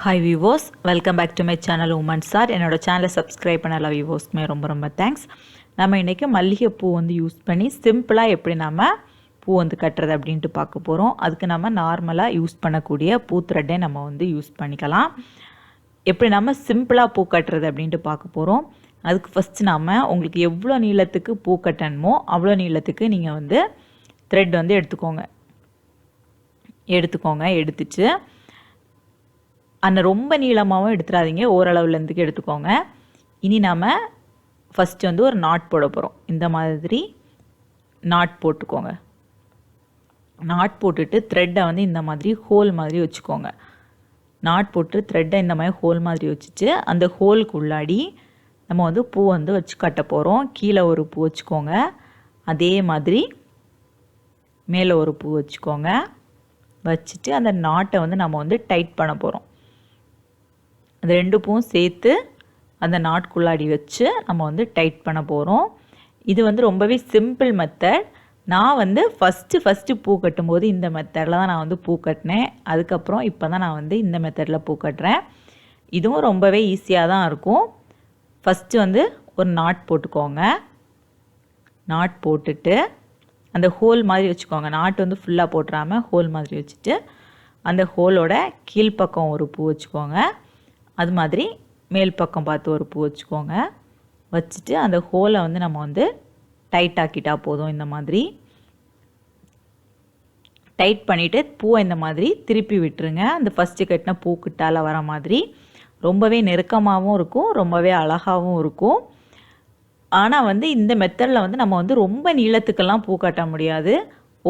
Hi viewers, welcome back to my channel Woman Sir. என்னோட சேனலை subscribe பண்ண வியூவர்ஸ்க்குமே ரொம்ப தேங்க்ஸ். நம்ம இன்றைக்கி மல்லிகைப்பூ யூஸ் பண்ணி சிம்பிளாக எப்படி நம்ம பூ கட்டுறது அப்படின்ட்டு பார்க்க போகிறோம். அதுக்கு நம்ம நார்மலாக யூஸ் பண்ணக்கூடிய பூ த்ரெட்டை நம்ம யூஸ் பண்ணிக்கலாம். எப்படி நம்ம சிம்பிளாக பூ கட்டுறது அப்படின்ட்டு பார்க்க போகிறோம். அதுக்கு ஃபஸ்ட்டு நம்ம உங்களுக்கு எவ்வளோ நீளத்துக்கு பூ கட்டணுமோ அவ்வளோ நீளத்துக்கு நீங்கள் த்ரெட் எடுத்துக்கோங்க. எடுத்துட்டு அந்த ரொம்ப நீளமாகவும் எடுத்துடாதீங்க, ஓரளவுலேருந்துக்கு எடுத்துக்கோங்க. இனி நம்ம ஃபஸ்ட்டு ஒரு நாட் போட போகிறோம். இந்த மாதிரி நாட் போட்டுக்கோங்க. நாட் போட்டுட்டு த்ரெட்டை இந்த மாதிரி ஹோல் மாதிரி வச்சுக்கோங்க. நாட் போட்டு த்ரெட்டை இந்த மாதிரி ஹோல் மாதிரி வச்சுட்டு அந்த ஹோலுக்கு உள்ளாடி நம்ம பூ வச்சு கட்ட போகிறோம். கீழே ஒரு பூ வச்சுக்கோங்க, அதே மாதிரி மேலே ஒரு பூ வச்சுக்கோங்க. வச்சுட்டு அந்த நாட்டை நம்ம டைட் பண்ண போகிறோம். அந்த ரெண்டு பூவும் சேர்த்து அந்த நாட்குள்ளாடி வச்சு நம்ம டைட் பண்ண போகிறோம். இது ரொம்பவே சிம்பிள் மெத்தட். நான் ஃபஸ்ட்டு பூ கட்டும்போது இந்த மெத்தடில் தான் நான் பூ கட்டினேன். அதுக்கப்புறம் இப்போ தான் நான் இந்த மெத்தடில் பூ கட்டுறேன். இதுவும் ரொம்பவே ஈஸியாக தான் இருக்கும். ஃபஸ்ட்டு ஒரு நாட் போட்டுக்கோங்க. நாட் போட்டுட்டு அந்த ஹோல் மாதிரி வச்சுக்கோங்க. நாட் ஃபுல்லாக போட்டுறாமல் ஹோல் மாதிரி வச்சுட்டு அந்த ஹோலோட கீழ்ப்பக்கம் ஒரு பூ வச்சுக்கோங்க. அது மாதிரி மேல் பக்கம் பார்த்து ஒரு பூ வச்சுக்கோங்க. வச்சுட்டு அந்த ஹோலை நம்ம டைட் ஆக்கிட்டா போதும். இந்த மாதிரி டைட் பண்ணிவிட்டு பூவை இந்த மாதிரி திருப்பி விட்டுருங்க. அந்த ஃபஸ்ட்டு கட்டின பூக்கிட்டால் வர மாதிரி ரொம்பவே நெருக்கமாகவும் இருக்கும், ரொம்பவே அழகாகவும் இருக்கும். ஆனால் இந்த மெத்தடில் நம்ம ரொம்ப நீளத்துக்கெல்லாம் பூ கட்ட முடியாது.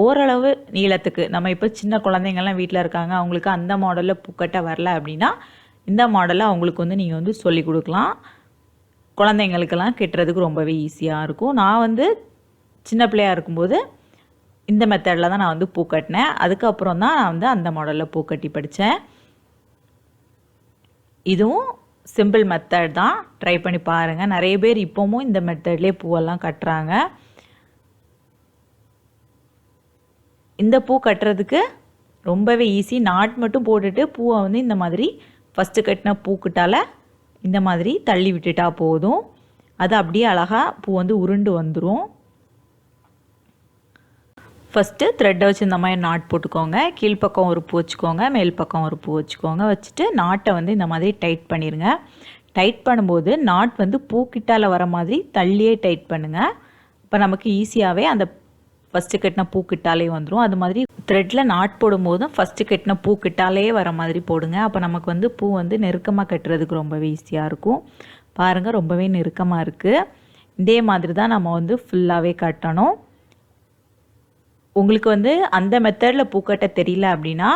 ஓரளவு நீளத்துக்கு நம்ம இப்போ சின்ன குழந்தைங்கள்லாம் வீட்டில் இருக்காங்க, அவங்களுக்கு அந்த மாடலில் பூ கட்ட வரல அப்படின்னா இந்த மாடலை அவங்களுக்கு நீங்கள் சொல்லி கொடுக்கலாம். குழந்தைங்களுக்கெல்லாம் கட்டுறதுக்கு ரொம்பவே ஈஸியாக இருக்கும். நான் சின்ன பிள்ளையாக இருக்கும்போது இந்த மெத்தடில் தான் நான் பூ கட்டினேன். அதுக்கப்புறம் தான் நான் அந்த மாடலில் பூ கட்டி படித்தேன். இதுவும் சிம்பிள் மெத்தட் தான், ட்ரை பண்ணி பாருங்கள். நிறைய பேர் இப்போவும் இந்த மெத்தட்லேயே பூவெல்லாம் கட்டுறாங்க. இந்த பூ கட்டுறதுக்கு ரொம்பவே ஈஸி. நாட் மட்டும் போட்டுட்டு பூவை இந்த மாதிரி ஃபஸ்ட்டு கட்டின பூக்கிட்டால் இந்த மாதிரி தள்ளி விட்டுட்டா போதும். அது அப்படியே அழகாக பூ உருண்டு வந்துடும். ஃபஸ்ட்டு த்ரெட்டை வச்சு இந்த மாதிரி நாட் போட்டுக்கோங்க. கீழ்ப்பக்கம் ஒரு பூ வச்சுக்கோங்க, மேல் பக்கம் ஒரு பூ வச்சுக்கோங்க. வச்சுட்டு நாட்டை இந்த மாதிரி டைட் பண்ணிடுங்க. டைட் பண்ணும்போது நாட் பூக்கிட்டால் வர மாதிரி தள்ளியே டைட் பண்ணுங்கள். இப்போ நமக்கு ஈஸியாகவே அந்த ஃபஸ்ட்டு கட்டின பூக்கிட்டாலே வந்துடும். அது மாதிரி த்ரெட்டில் நாட் போடும்போதும் ஃபஸ்ட்டு கட்டின பூக்கிட்டாலே வர மாதிரி போடுங்க. அப்போ நமக்கு பூ நெருக்கமாக கட்டுறதுக்கு ரொம்பவே ஈஸியாக இருக்கும். பாருங்கள், ரொம்பவே நெருக்கமாக இருக்குது. இதே மாதிரி தான் நம்ம ஃபுல்லாகவே கட்டணும். உங்களுக்கு அந்த மெத்தடில் பூக்கட்ட தெரியல அப்படின்னா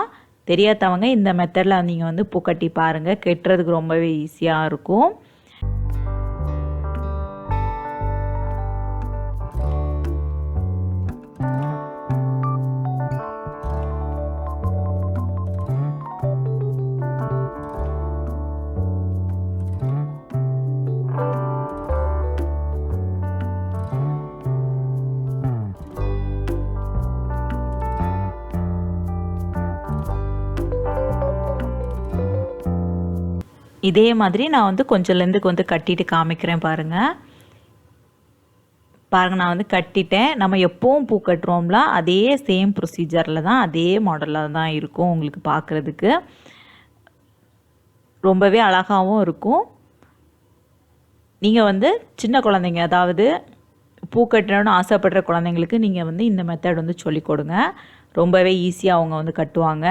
தெரியாதவங்க இந்த மெத்தடில் நீங்கள் பூக்கட்டி பாருங்கள். கட்டுறதுக்கு ரொம்பவே ஈஸியாக இருக்கும். இதே மாதிரி நான் கொஞ்சம் லெந்துக்கு கட்டிட்டு காமிக்கிறேன். பாருங்கள் நான் கட்டிட்டேன். நம்ம எப்போவும் பூ கட்டுறோம்ல அதே சேம் ப்ரொசீஜரில் தான், அதே மாடலில் தான் இருக்கும். உங்களுக்கு பார்க்குறதுக்கு ரொம்பவே அழகாகவும் இருக்கும். நீங்கள் சின்ன குழந்தைங்க, அதாவது பூ கட்டணும்னு ஆசைப்படுற குழந்தைங்களுக்கு நீங்கள் இந்த மெத்தட் சொல்லிக் கொடுங்க. ரொம்பவே ஈஸியாக அவங்க கட்டுவாங்க.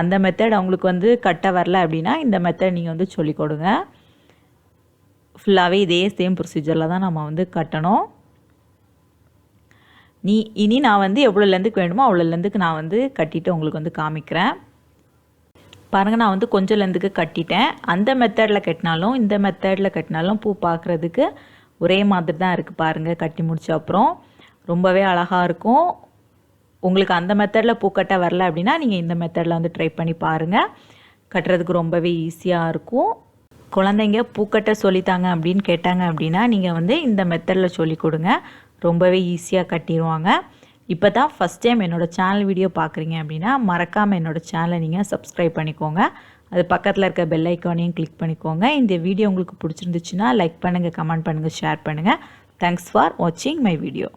அந்த மெத்தட் அவங்களுக்கு கட்ட வரல அப்படின்னா இந்த மெத்தட் நீங்கள் சொல்லிக் கொடுங்க. ஃபுல்லாகவே இதே சேம் ப்ரொசீஜரில் தான் நம்ம கட்டணும். இனி நான் எவ்வளோ லெந்துக்கு வேணுமோ அவ்வளோ லெந்துக்கு நான் கட்டிட்டு உங்களுக்கு காமிக்கிறேன். பாருங்கள், நான் கொஞ்சம் லெந்துக்கு கட்டிட்டேன். அந்த மெத்தடில் கட்டினாலும் இந்த மெத்தடில் கட்டினாலும் பூ பார்க்குறதுக்கு ஒரே மாதிரி தான் இருக்குது. பாருங்கள், கட்டி முடிச்ச அப்புறம் ரொம்பவே அழகாக இருக்கும். உங்களுக்கு அந்த மெத்தடில் பூ கட்ட வரல அப்படின்னா நீங்கள் இந்த மெத்தடில் ட்ரை பண்ணி பாருங்கள். கட்டுறதுக்கு ரொம்பவே ஈஸியாக இருக்கும். குழந்தைங்க பூக்கட்ட சொல்லித்தாங்க அப்படின்னு கேட்டாங்க அப்படின்னா நீங்கள் இந்த மெத்தடில் சொல்லி கொடுங்க. ரொம்பவே ஈஸியாக கட்டிடுவாங்க. இப்போ தான் ஃபஸ்ட் டைம் என்னோடய சேனல் வீடியோ பார்க்குறீங்க அப்படின்னா மறக்காமல் என்னோடய சேனலை நீங்கள் சப்ஸ்கிரைப் பண்ணிக்கோங்க. அது பக்கத்தில் இருக்க பெல் ஐக்கானையும் கிளிக் பண்ணிக்கோங்க. இந்த வீடியோ உங்களுக்கு பிடிச்சிருந்துச்சுன்னா லைக் பண்ணுங்கள், கமெண்ட் பண்ணுங்கள், ஷேர் பண்ணுங்கள். தேங்க்ஸ் ஃபார் வாட்சிங் மை வீடியோ.